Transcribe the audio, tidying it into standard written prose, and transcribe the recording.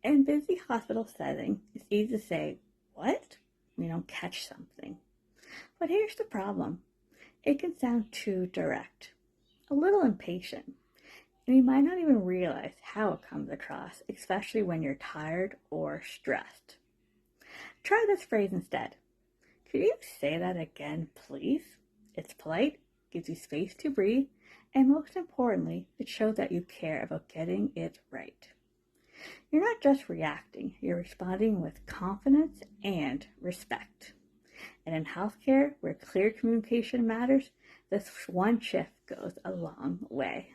In busy hospital setting, it's easy to say, what? We don't catch something. But here's the problem. It can sound too direct, a little impatient, and you might not even realize how it comes across, especially when you're tired or stressed. Try this phrase instead. Could you say that again, please? It's polite, gives you space to breathe, and most importantly, it shows that you care about getting it right. You're not just reacting, you're responding with confidence and respect. And in healthcare, where clear communication matters, this one shift goes a long way.